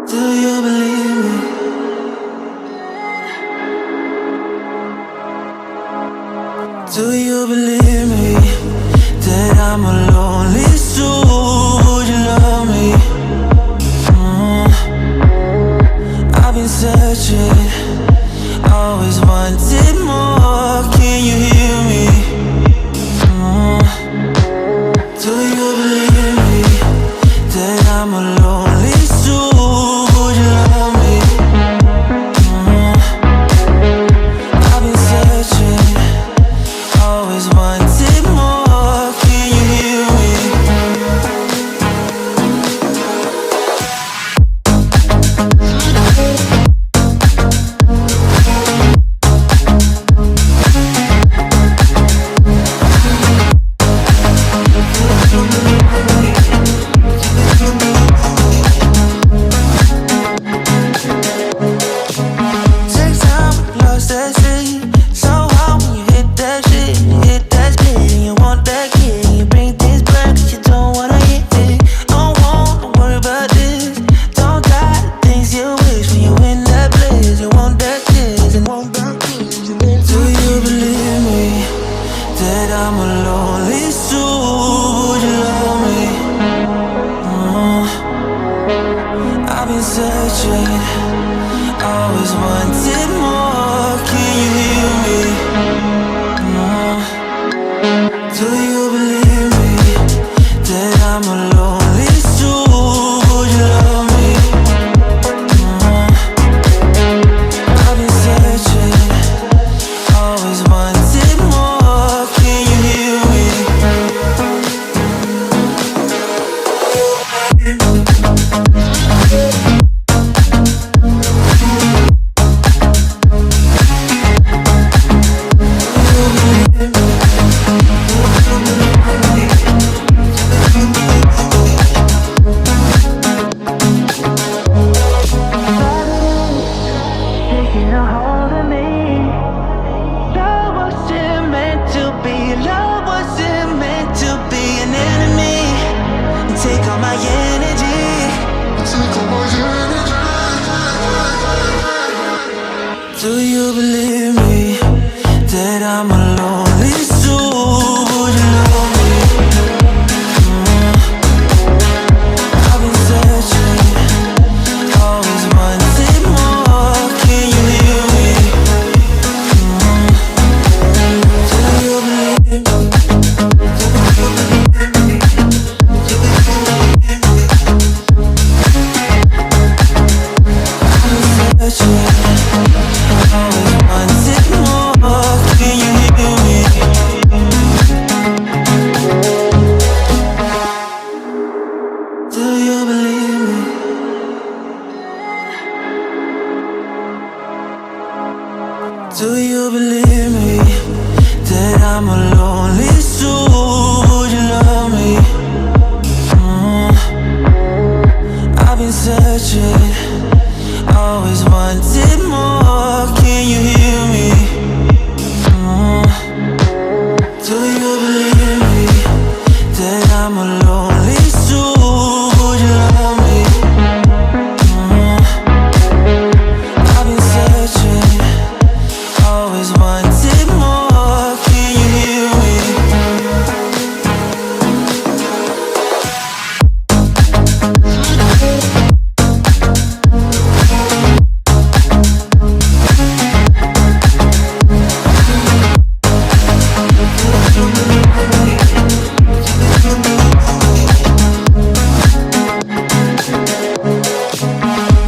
Do you believe me? Do you believe me that I'm a lonely soul? Would you love me? I've been searching, always wanted more. Can you hear me? Do you believe me that I'm a lonely soul? Would you love me? I've been searching, always wanted more. Can you hear me? Take time, lost that shit. So hard when you hit that shit. You hit that split and you want that kid. You bring things back 'cause you don't wanna hit it. Don't want to worry about this. Don't die the things you wish when you in that place. You want that kiss and want that kiss. Do you believe me that I'm a lonely soul? Would you love me? I've been searching, always wanted more. Can you hear me? Do you believe me that I'm a lonely soul? Would you love me? I've been searching, always wanted more. Can you hear me? Taking a hold of me. Love wasn't meant to be. Love wasn't meant to be an enemy. Take all my energy. Do you believe me that I'm a lonely soul? Would you love me? I've been searching, always wanted more. Can you hear me? Do you believe me? I've been searching, always wanted more. Can you hear me? Do you believe me? Do you believe me that I'm a lonely soul? Would you love me? I've been searching, always wanted more. Can you hear me? Do you believe me that I'm a lonely soul? Would you love me? I've been searching, always wanted more. Can you hear me?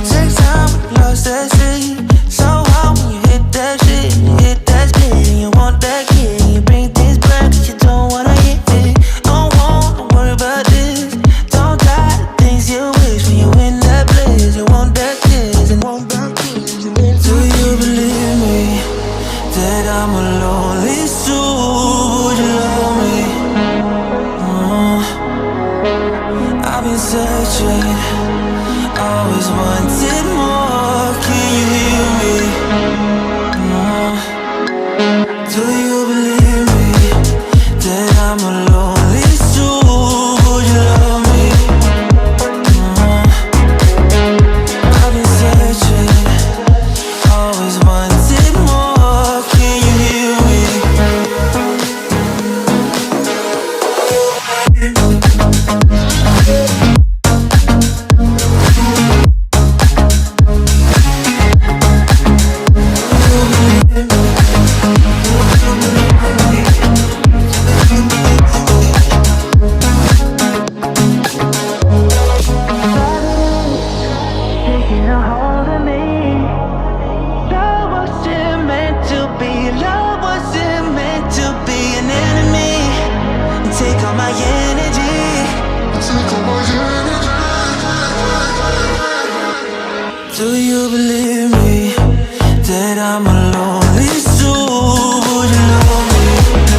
Take time, lost that shit. So hard when you hit that shit. You hit that split and you want that kid. You bring things back 'cause you don't wanna hit it. Don't want to worry about this. Don't die the things you wish when you in that place. You want that kiss and want that kiss. Do you believe me that I'm a lonely soul? Would you love me? I've been searching, always wanted more.